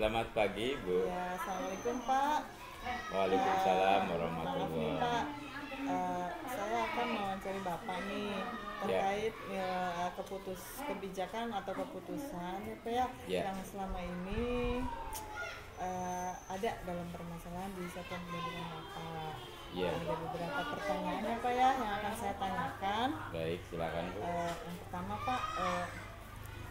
selamat pagi Bu. Ya, assalamualaikum Pak. Waalaikumsalam Maaf nih warahmatullahi. Pak, saya akan mewawancari Bapak nih Ya, terkait kebijakan atau keputusan ya Pak ya, ya, yang selama ini ada dalam permasalahan di satuan pendidikan Bapak. ya. Ada beberapa pertanyaan ya Pak ya yang akan saya tanyakan. Baik, silakan Bu. Yang pertama Pak,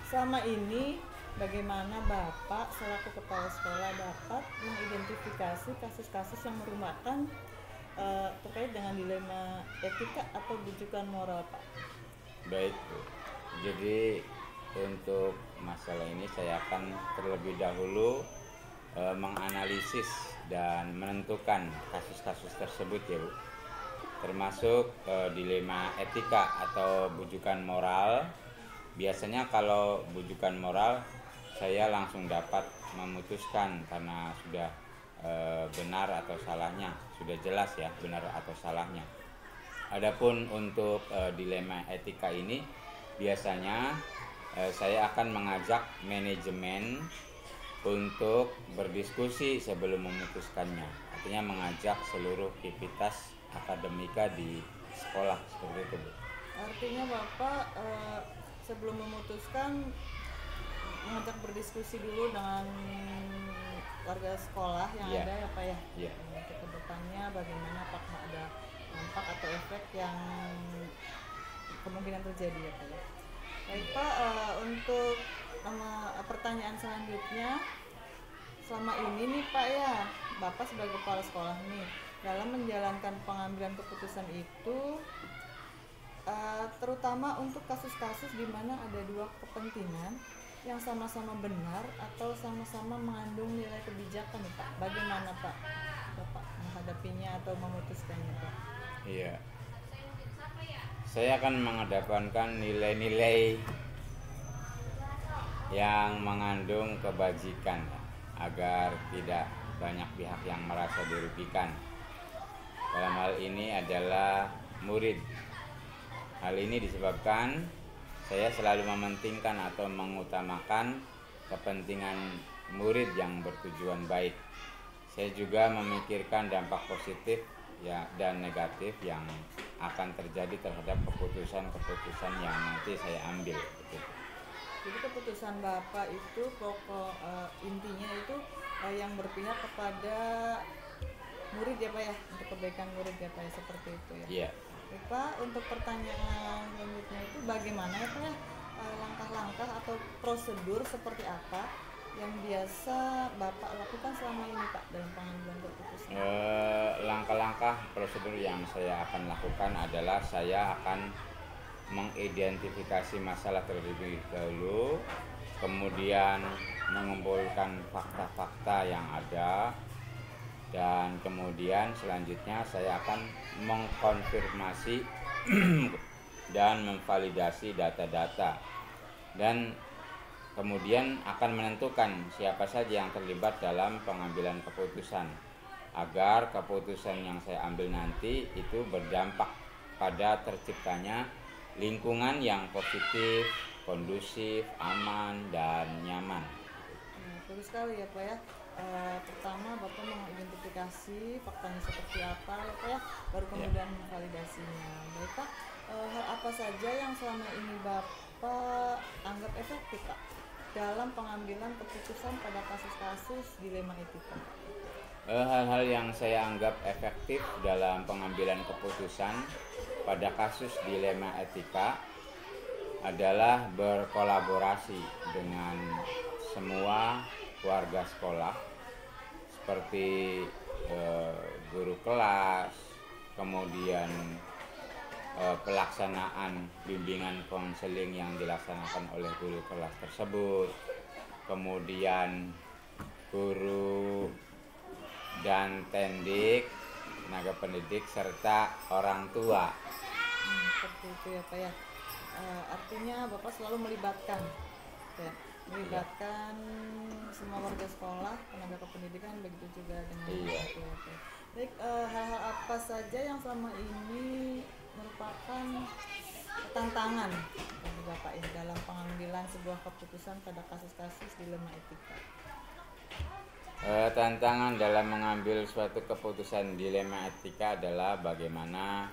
selama ini bagaimana Bapak selaku kepala sekolah dapat mengidentifikasi kasus-kasus yang merupakan terkait dengan dilema etika atau bujukan moral Pak? Baik Bu. Jadi untuk masalah ini saya akan terlebih dahulu menganalisis dan menentukan kasus-kasus tersebut ya Bu. Termasuk dilema etika atau bujukan moral. Biasanya kalau bujukan moral saya langsung dapat memutuskan karena sudah benar atau salahnya, sudah jelas ya benar atau salahnya. Adapun untuk dilema etika ini biasanya saya akan mengajak manajemen untuk berdiskusi sebelum memutuskannya. Artinya mengajak seluruh aktivitas akademika di sekolah seperti itu Bu. Artinya Bapak sebelum memutuskan mengajak berdiskusi dulu dengan warga sekolah yang Ya. ada ya Pak ya. Ya. Untuk kedepannya bagaimana apakah ada dampak atau efek yang kemungkinan terjadi ya Pak ya. Baik Pak, untuk pertanyaan selanjutnya, selama ini nih Pak ya, Bapak sebagai kepala sekolah nih dalam menjalankan pengambilan keputusan itu terutama untuk kasus-kasus di mana ada dua kepentingan yang sama-sama benar atau sama-sama mengandung nilai kebijakan nih Pak. Bagaimana Pak Bapak menghadapinya atau memutuskannya Pak? Iya. Saya akan mengedepankan nilai-nilai yang mengandung kebajikan agar tidak banyak pihak yang merasa dirugikan. Dalam hal ini adalah murid. Hal ini disebabkan saya selalu mementingkan atau mengutamakan kepentingan murid yang bertujuan baik. Saya juga memikirkan dampak positif ya dan negatif yang akan terjadi terhadap keputusan-keputusan yang nanti saya ambil. Jadi keputusan Bapak itu intinya itu yang berpihak kepada murid ya Pak ya, untuk kebaikan murid ya Pak ya, seperti itu ya. Iya. Pak, untuk pertanyaan selanjutnya itu bagaimana ya Pak ya, langkah-langkah atau prosedur seperti apa yang biasa Bapak lakukan selama ini Pak dalam pengambilan keputusan? Langkah-langkah prosedur yang saya akan lakukan adalah saya akan mengidentifikasi masalah terlebih dahulu, kemudian mengumpulkan fakta-fakta yang ada, dan kemudian selanjutnya saya akan mengkonfirmasi dan memvalidasi data-data, dan kemudian akan menentukan siapa saja yang terlibat dalam pengambilan keputusan agar keputusan yang saya ambil nanti itu berdampak pada terciptanya lingkungan yang positif, kondusif, aman, dan nyaman. Bagus sekali ya Pak ya. Pertama Bapak mengidentifikasi faktanya seperti apa ya Pak ya, baru kemudian memvalidasinya. Baik Pak, hal apa saja yang selama ini Bapak anggap efektif Pak dalam pengambilan keputusan pada kasus-kasus dilema etika? Hal-hal yang saya anggap efektif dalam pengambilan keputusan pada kasus dilema etika adalah berkolaborasi dengan semua warga sekolah seperti guru kelas, kemudian pelaksanaan bimbingan konseling yang dilaksanakan oleh guru kelas tersebut, kemudian guru dan tendik, tenaga pendidik, serta orang tua. Seperti itu ya Pak ya. Artinya Bapak selalu melibatkan ya, semua warga sekolah, tenaga kependidikan, begitu juga dengan orang tua. Baik, hal-hal apa saja yang selama ini merupakan tantangan bagi Bapak ini dalam pengambilan sebuah keputusan pada kasus-kasus dilema etika? Tantangan dalam mengambil suatu keputusan dilema etika adalah bagaimana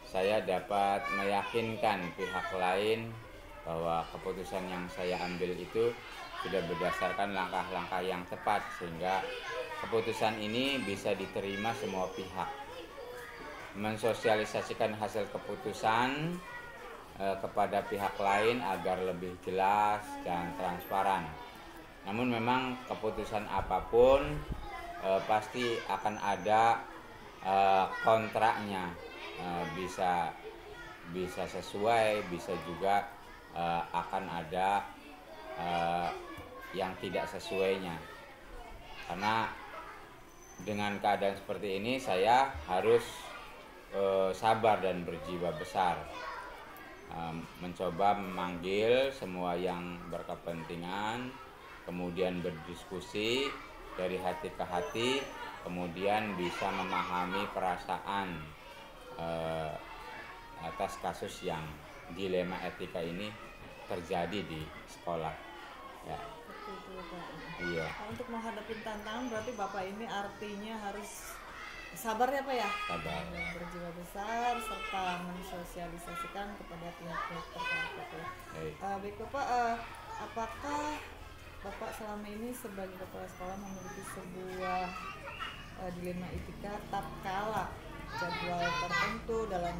saya dapat meyakinkan pihak lain bahwa keputusan yang saya ambil itu sudah berdasarkan langkah-langkah yang tepat, sehingga keputusan ini bisa diterima semua pihak. Mensosialisasikan hasil keputusan kepada pihak lain agar lebih jelas dan transparan. Namun memang keputusan apapun pasti akan ada kontraknya, bisa sesuai, bisa juga akan ada yang tidak sesuainya. Karena dengan keadaan seperti ini saya harus sabar dan berjiwa besar, mencoba memanggil semua yang berkepentingan, kemudian berdiskusi dari hati ke hati, kemudian bisa memahami perasaan atas kasus yang dilema etika ini terjadi di sekolah. Ya. Seperti itu, Pak. Iya. Nah, untuk menghadapi tantangan berarti Bapak ini artinya harus sabar ya Pak ya? Sabar. Berjiwa besar serta mensosialisasikan kepada pihak-pihak terkait Pak ya. Baik Bapak, apakah Bapak selama ini sebagai kepala sekolah memiliki sebuah dilema etika tatkala jadwal tertentu dalam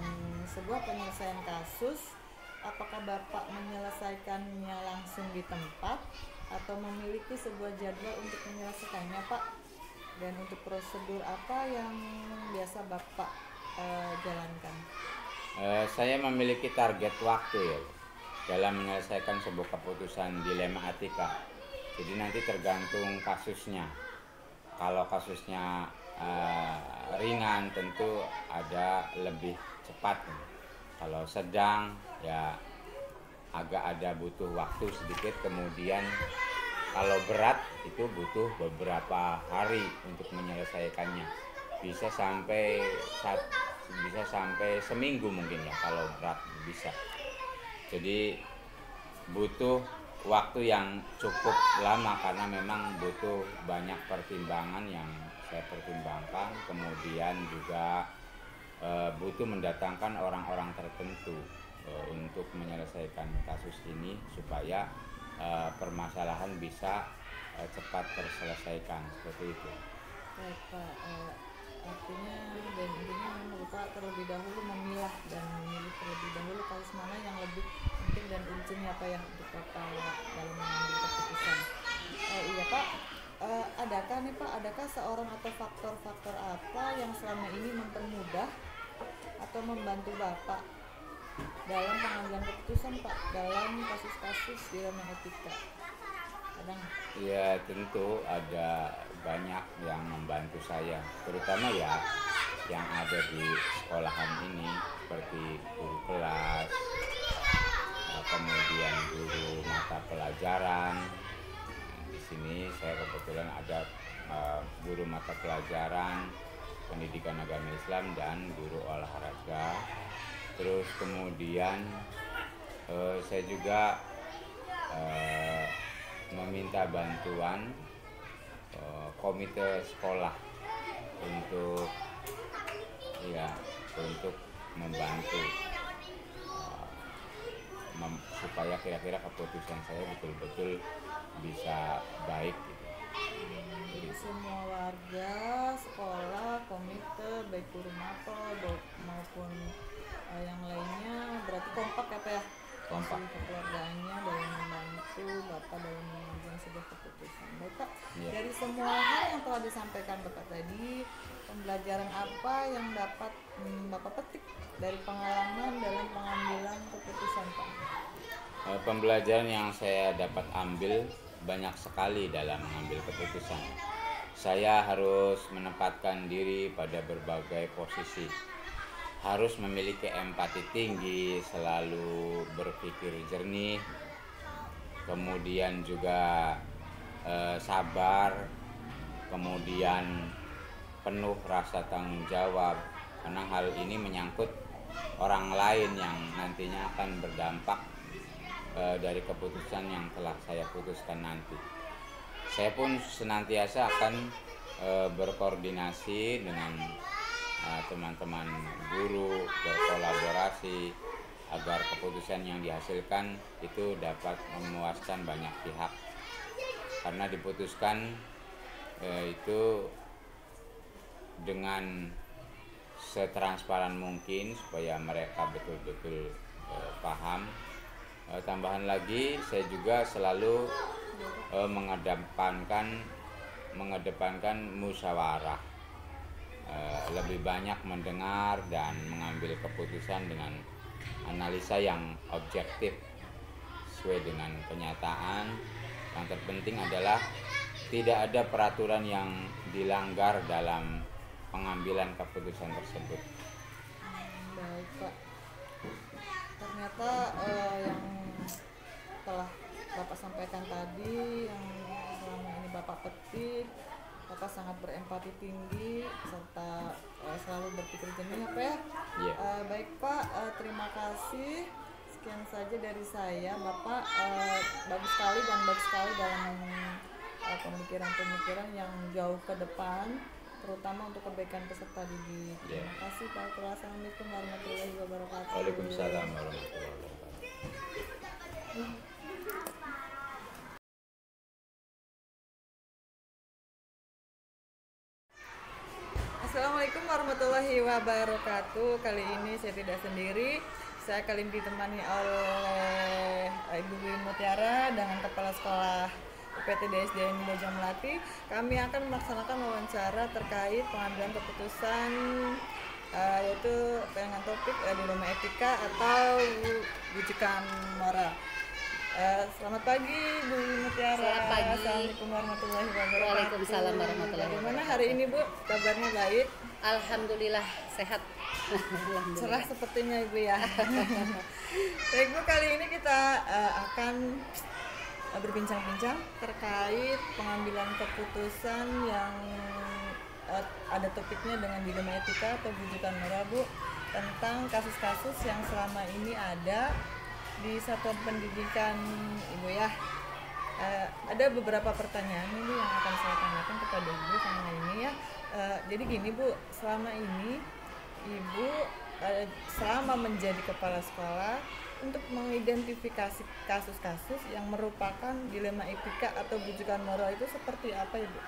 sebuah penyelesaian kasus? Apakah Bapak menyelesaikannya langsung di tempat atau memiliki sebuah jadwal untuk menyelesaikannya Pak? Dan untuk prosedur apa yang biasa Bapak jalankan? Saya memiliki target waktu ya dalam menyelesaikan sebuah keputusan dilema etika. Jadi nanti tergantung kasusnya. Kalau kasusnya ringan tentu ada lebih cepat. Kalau sedang ya agak ada butuh waktu sedikit. Kemudian kalau berat itu butuh beberapa hari untuk menyelesaikannya. Bisa sampai seminggu mungkin ya kalau berat bisa. Jadi butuh waktu yang cukup lama karena memang butuh banyak pertimbangan yang saya pertimbangkan. Kemudian juga butuh mendatangkan orang-orang tertentu untuk menyelesaikan kasus ini supaya permasalahan bisa cepat terselesaikan, seperti itu. Baik Pak, artinya dan intinya memang Bapak terlebih dahulu memilah dan memilih terlebih dahulu kasus mana yang lebih penting dan urgent ya Pak ya untuk Bapak dalam mengambil keputusan. Iya Pak, adakah seorang atau faktor-faktor apa yang selama ini mempermudah atau membantu Bapak dalam pengambilan keputusan Pak dalam kasus-kasus dilema etika? Ada nggak? Ya tentu ada banyak yang membantu saya, terutama ya yang ada di sekolahan ini seperti guru kelas, kemudian guru mata pelajaran. Di sini saya kebetulan ada guru mata pelajaran pendidikan agama Islam dan guru olahraga. Terus kemudian saya juga meminta bantuan komite sekolah untuk membantu supaya kira-kira keputusan saya betul-betul bisa baik gitu. Jadi semua warga, sekolah, komite, baik guru mapel maupun yang lainnya berarti kompak ya Pak ya? Kompak. Keluarganya dalam membantu Bapak dalam mengambil sebuah keputusan. Baik Pak, Ya. dari semua hal yang telah disampaikan Bapak tadi, pembelajaran apa yang dapat Bapak petik dari pengalaman dalam pengambilan keputusan Pak? Pembelajaran yang saya dapat ambil banyak sekali dalam mengambil keputusan. Saya harus menempatkan diri pada berbagai posisi, harus memiliki empati tinggi, selalu berpikir jernih, kemudian juga sabar, kemudian penuh rasa tanggung jawab, karena hal ini menyangkut orang lain yang nantinya akan berdampak dari keputusan yang telah saya putuskan nanti. saya pun senantiasa akan berkoordinasi dengan teman-teman guru, berkolaborasi agar keputusan yang dihasilkan itu dapat memuaskan banyak pihak, karena diputuskan itu dengan setransparan mungkin supaya mereka betul-betul paham. Tambahan lagi, saya juga selalu mengedepankan musyawarah, lebih banyak mendengar dan mengambil keputusan dengan analisa yang objektif sesuai dengan kenyataan. Yang terpenting adalah tidak ada peraturan yang dilanggar dalam pengambilan keputusan tersebut. Baik Pak, ternyata yang telah Bapak sampaikan tadi, yang selama ini Bapak petik, Bapak sangat berempati tinggi serta selalu berpikir jernih, apa ya? Yeah. Baik Pak, terima kasih. Sekian saja dari saya. Bapak bagus sekali dan baik sekali dalam pemikiran-pemikiran yang jauh ke depan, terutama untuk kebaikan peserta didik. Terima kasih Pak. Assalamualaikum warahmatullahi wabarakatuh. Waalaikumsalam warahmatullahi wabarakatuh. Assalamualaikum warahmatullahi wabarakatuh. Kali ini saya tidak sendiri. Saya kali ini ditemani oleh Ibu Dwi Mutiara dengan Kepala Sekolah UPT DSDN Bojong Melati. Kami akan melaksanakan wawancara terkait pengambilan keputusan yaitu dengan topik dilema etika atau rujukan moral. Selamat pagi Bu Mutiara. Selamat pagi. Assalamualaikum warahmatullahi wabarakatuh. Waalaikumsalam warahmatullahi wabarakatuh. Bagaimana hari ini Bu? Kabarnya baik? Alhamdulillah sehat. Cerah sepertinya Ibu ya. Baik Bu, kali ini kita akan berbincang-bincang terkait pengambilan keputusan yang ada topiknya dengan dilema etika atau rujukan moral Bu, tentang kasus-kasus yang selama ini ada di satuan pendidikan Ibu ya. Ada beberapa pertanyaan ini yang akan saya tanyakan kepada Ibu sama ini ya. Jadi gini Bu, selama ini Ibu selama menjadi kepala sekolah untuk mengidentifikasi kasus-kasus yang merupakan dilema etika atau rujukan moral itu seperti apa Ibu?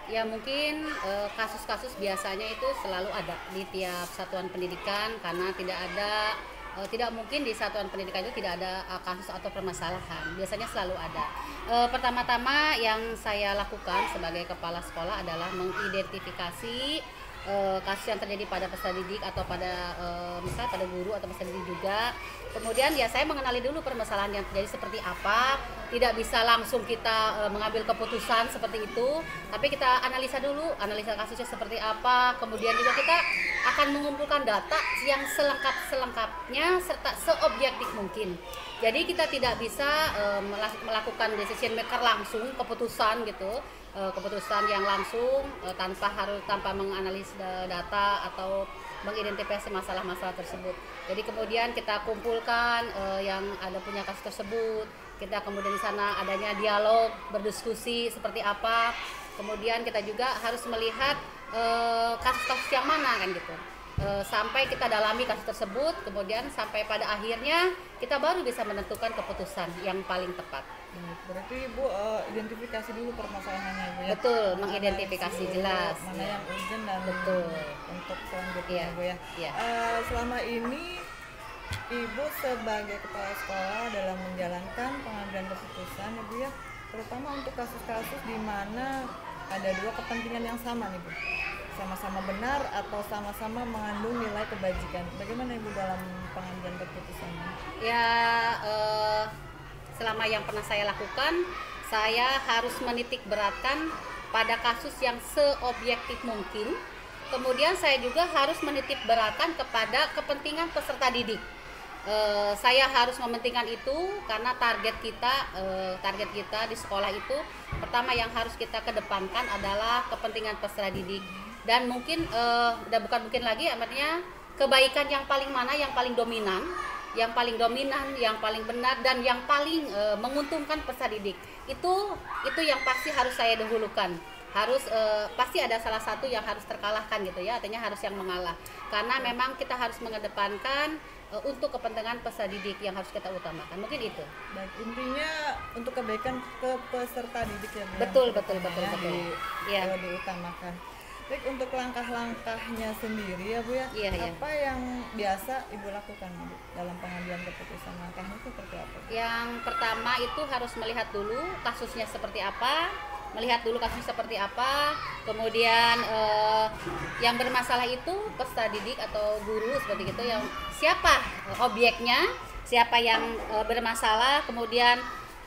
Ya mungkin kasus-kasus biasanya itu selalu ada di tiap satuan pendidikan, karena tidak mungkin di satuan pendidikan itu tidak ada kasus atau permasalahan. Biasanya selalu ada. Pertama-tama yang saya lakukan sebagai kepala sekolah adalah mengidentifikasi kasus yang terjadi pada peserta didik atau pada misalnya pada guru atau peserta didik juga. Kemudian ya saya mengenali dulu permasalahan yang terjadi seperti apa. Tidak bisa langsung kita mengambil keputusan seperti itu, tapi kita analisa dulu, analisa kasusnya seperti apa. Kemudian juga kita akan mengumpulkan data yang selengkapnya serta seobjektif mungkin. Jadi kita tidak bisa melakukan decision maker langsung, keputusan gitu, keputusan yang langsung tanpa menganalisis data atau mengidentifikasi masalah-masalah tersebut. Jadi kemudian kita kumpulkan yang ada punya kasus tersebut. Kita kemudian di sana adanya dialog, berdiskusi seperti apa. Kemudian kita juga harus melihat kasus-kasus yang mana kan gitu. Sampai kita dalami kasus tersebut, kemudian sampai pada akhirnya kita baru bisa menentukan keputusan yang paling tepat. Berarti Ibu identifikasi dulu permasalahannya Ibu ya? Betul, mengidentifikasi jelas. Mana yang urgent dan betul untuk selanjutnya Ibu ya. Iya. Selama ini Ibu sebagai kepala sekolah dalam menjalankan pengambilan keputusan Ibu ya, terutama untuk kasus-kasus di mana ada dua kepentingan yang sama nih Bu, sama-sama benar atau sama-sama mengandung nilai kebajikan. Bagaimana Ibu dalam pengambilan keputusannya? Ya, selama yang pernah saya lakukan, saya harus menitik beratkan pada kasus yang seobjektif mungkin. Kemudian saya juga harus menitik beratkan kepada kepentingan peserta didik. Saya harus mementingkan itu karena target kita di sekolah itu pertama yang harus kita kedepankan adalah kepentingan peserta didik. Dan mungkin bukan mungkin lagi, artinya kebaikan yang paling mana yang paling dominan yang paling dominan, yang paling benar, dan yang paling menguntungkan peserta didik. Itu yang pasti harus saya dahulukan. Harus pasti ada salah satu yang harus terkalahkan gitu ya, artinya harus yang mengalah. Karena memang kita harus mengedepankan untuk kepentingan peserta didik yang harus kita utamakan. Mungkin itu. Baik, intinya untuk kebaikan ke peserta didik ya Bu. Betul. Iya. Diutamakan. Baik, untuk langkah-langkahnya sendiri ya Bu ya. Iya. Apa yang biasa Ibu lakukan Bu dalam pengambilan keputusan? Langkahnya seperti apa? Yang pertama itu harus melihat dulu kasusnya seperti apa. Kemudian yang bermasalah itu peserta didik atau guru seperti itu, yang siapa objeknya, siapa yang bermasalah, kemudian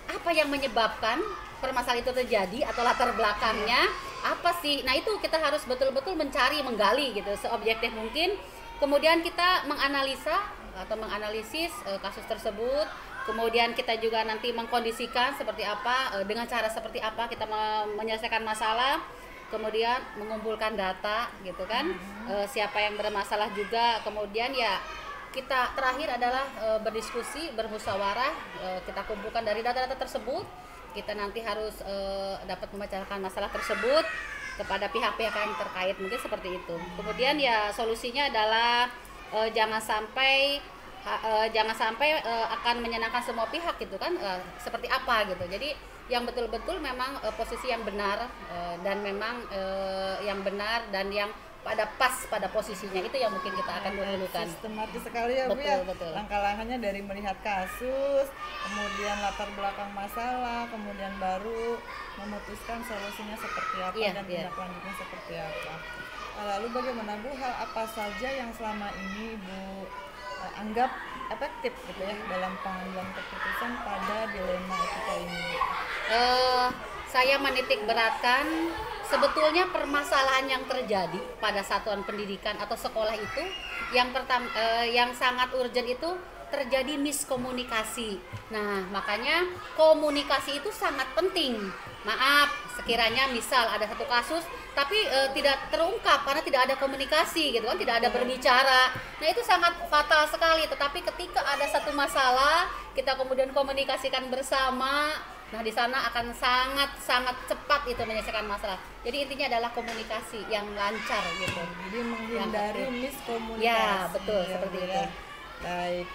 apa yang menyebabkan permasalahan itu terjadi atau latar belakangnya apa sih. Nah, itu kita harus betul-betul mencari, menggali gitu seobjektif mungkin. Kemudian kita menganalisa atau menganalisis kasus tersebut. Kemudian kita juga nanti mengkondisikan seperti apa, dengan cara seperti apa kita menyelesaikan masalah. Kemudian mengumpulkan data gitu kan, siapa yang bermasalah juga. Kemudian ya kita terakhir adalah berdiskusi, bermusyawarah, kita kumpulkan dari data-data tersebut. Kita nanti harus dapat memecahkan masalah tersebut kepada pihak-pihak yang terkait, mungkin seperti itu. Kemudian ya solusinya adalah jangan sampai akan menyenangkan semua pihak gitu kan, seperti apa gitu. Jadi yang betul-betul memang posisi yang benar, dan memang yang benar dan yang pada posisinya, itu yang mungkin kita akan dahulukan. Sistematis sekali ya Bu ya. Langkah-langkahnya dari melihat kasus, kemudian latar belakang masalah, kemudian baru memutuskan solusinya seperti apa dan tindak lanjutnya seperti apa. Lalu bagaimana Bu, hal apa saja yang selama ini Bu anggap efektif gitu ya dalam pengambilan keputusan pada dilema etika ini? Saya menitik beratkan sebetulnya permasalahan yang terjadi pada satuan pendidikan atau sekolah itu, yang pertama yang sangat urgent itu terjadi miskomunikasi. Nah, makanya komunikasi itu sangat penting. Maaf, sekiranya misal ada satu kasus tapi tidak terungkap karena tidak ada komunikasi gitu kan, tidak ada berbicara. Nah, itu sangat fatal sekali. Tetapi ketika ada satu masalah, kita kemudian komunikasikan bersama, nah di sana akan sangat cepat itu menyelesaikan masalah. Jadi intinya adalah komunikasi yang lancar gitu. Jadi menghindari miskomunikasi. Ya, betul, seperti itu. Baik.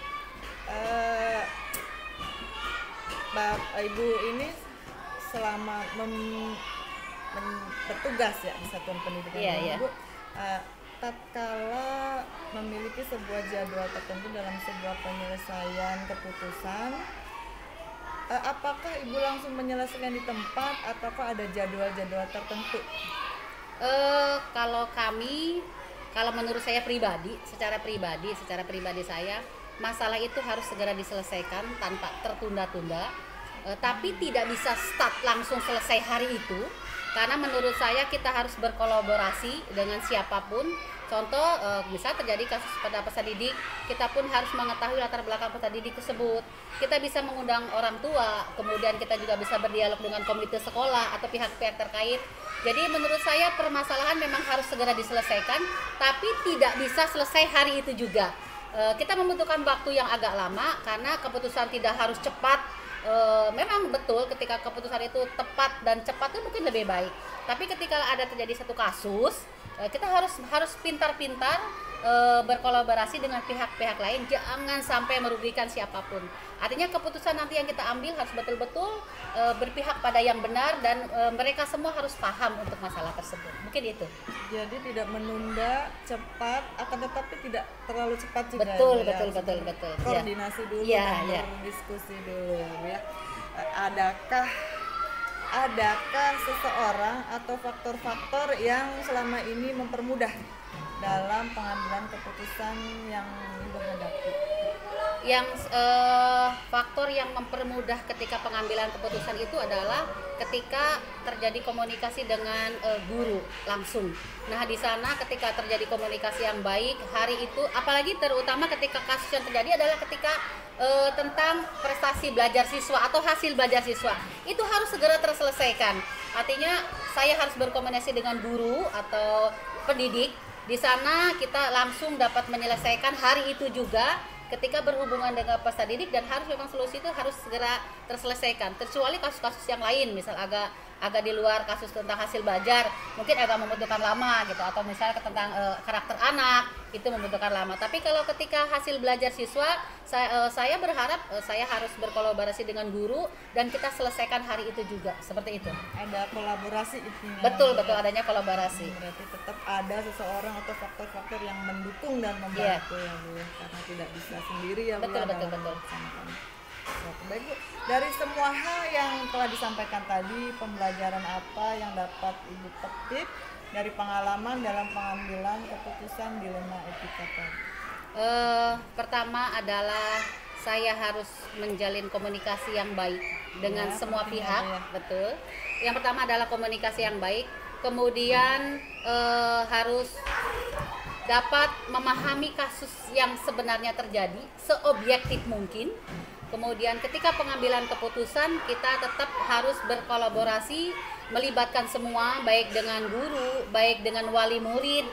Ibu ini selama bertugas ya di satuan pendidikan Bu, tatkala memiliki sebuah jadwal tertentu dalam sebuah penyelesaian keputusan, apakah Ibu langsung menyelesaikan di tempat ataukah ada jadwal-jadwal tertentu? Kalau menurut saya pribadi, secara pribadi saya, masalah itu harus segera diselesaikan tanpa tertunda-tunda. Tapi tidak bisa start langsung selesai hari itu, karena menurut saya kita harus berkolaborasi dengan siapapun. Contoh, bisa terjadi kasus pada peserta didik, kita pun harus mengetahui latar belakang peserta didik tersebut. Kita bisa mengundang orang tua, kemudian kita juga bisa berdialog dengan komite sekolah atau pihak-pihak terkait. Jadi menurut saya permasalahan memang harus segera diselesaikan, tapi tidak bisa selesai hari itu juga. Kita membutuhkan waktu yang agak lama karena keputusan tidak harus cepat. Memang betul ketika keputusan itu tepat dan cepat itu mungkin lebih baik. Tapi ketika ada terjadi satu kasus, kita harus pintar-pintar berkolaborasi dengan pihak-pihak lain, jangan sampai merugikan siapapun. Artinya keputusan nanti yang kita ambil harus betul-betul berpihak pada yang benar, dan mereka semua harus paham untuk masalah tersebut. Mungkin itu. Jadi tidak menunda, cepat, akan tetapi tidak terlalu cepat juga. Betul. Koordinasi dulu, berdiskusi dulu ya. Adakah seseorang atau faktor-faktor yang selama ini mempermudah dalam pengambilan keputusan yang Ibu hadapi? Faktor yang mempermudah ketika pengambilan keputusan itu adalah ketika terjadi komunikasi dengan guru langsung. Nah, di sana ketika terjadi komunikasi yang baik hari itu, apalagi terutama ketika kasus yang terjadi adalah ketika tentang prestasi belajar siswa atau hasil belajar siswa, itu harus segera terselesaikan. Artinya saya harus berkomunikasi dengan guru atau pendidik. Di sana kita langsung dapat menyelesaikan hari itu juga. ketika berhubungan dengan peserta didik, dan harus memang solusi itu harus segera terselesaikan, kecuali kasus-kasus yang lain, misal agak di luar kasus tentang hasil belajar mungkin agak membutuhkan lama gitu, atau misalnya tentang karakter anak itu membutuhkan lama. Tapi kalau ketika hasil belajar siswa, saya berharap saya harus berkolaborasi dengan guru dan kita selesaikan hari itu juga, seperti itu. Ada kolaborasi intinya. Betul, adanya kolaborasi. Berarti tetap ada seseorang atau faktor-faktor yang mendukung dan membantu ya Bu, karena tidak bisa sendiri ya Bu. Betul. Baik Bu, dari semua hal yang telah disampaikan tadi, pembelajaran apa yang dapat Ibu petik dari pengalaman dalam pengambilan keputusan dilema etika tadi? Pertama adalah saya harus menjalin komunikasi yang baik dengan semua pihak, betul. Yang pertama adalah komunikasi yang baik, kemudian harus dapat memahami kasus yang sebenarnya terjadi seobjektif mungkin. Kemudian ketika pengambilan keputusan kita tetap harus berkolaborasi, melibatkan semua, baik dengan guru, baik dengan wali murid,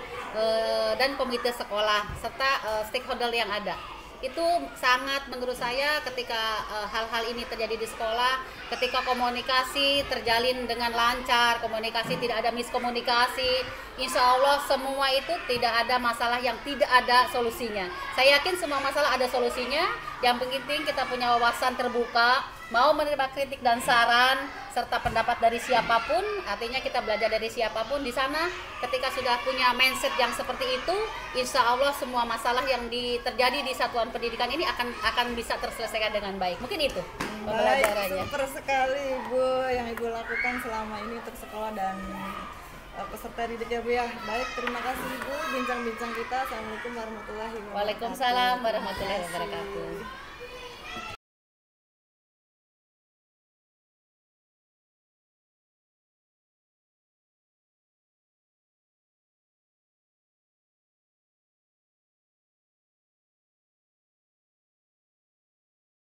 dan komite sekolah, serta stakeholder yang ada. Itu sangat menurut saya ketika hal-hal ini terjadi di sekolah, ketika komunikasi terjalin dengan lancar, komunikasi tidak ada miskomunikasi, insya Allah semua itu tidak ada masalah yang tidak ada solusinya. Saya yakin semua masalah ada solusinya. Yang penting kita punya wawasan terbuka, mau menerima kritik dan saran serta pendapat dari siapapun, artinya kita belajar dari siapapun di sana. Ketika sudah punya mindset yang seperti itu, insya Allah semua masalah yang terjadi di satuan pendidikan ini akan bisa terselesaikan dengan baik. Mungkin itu pembelajarannya. Baik, super sekali Bu yang Ibu lakukan selama ini untuk sekolah dan peserta didik ya Bu ya. Baik, terima kasih Bu bincang-bincang kita. Assalamualaikum warahmatullahi wabarakatuh. Waalaikumsalam warahmatullahi wabarakatuh.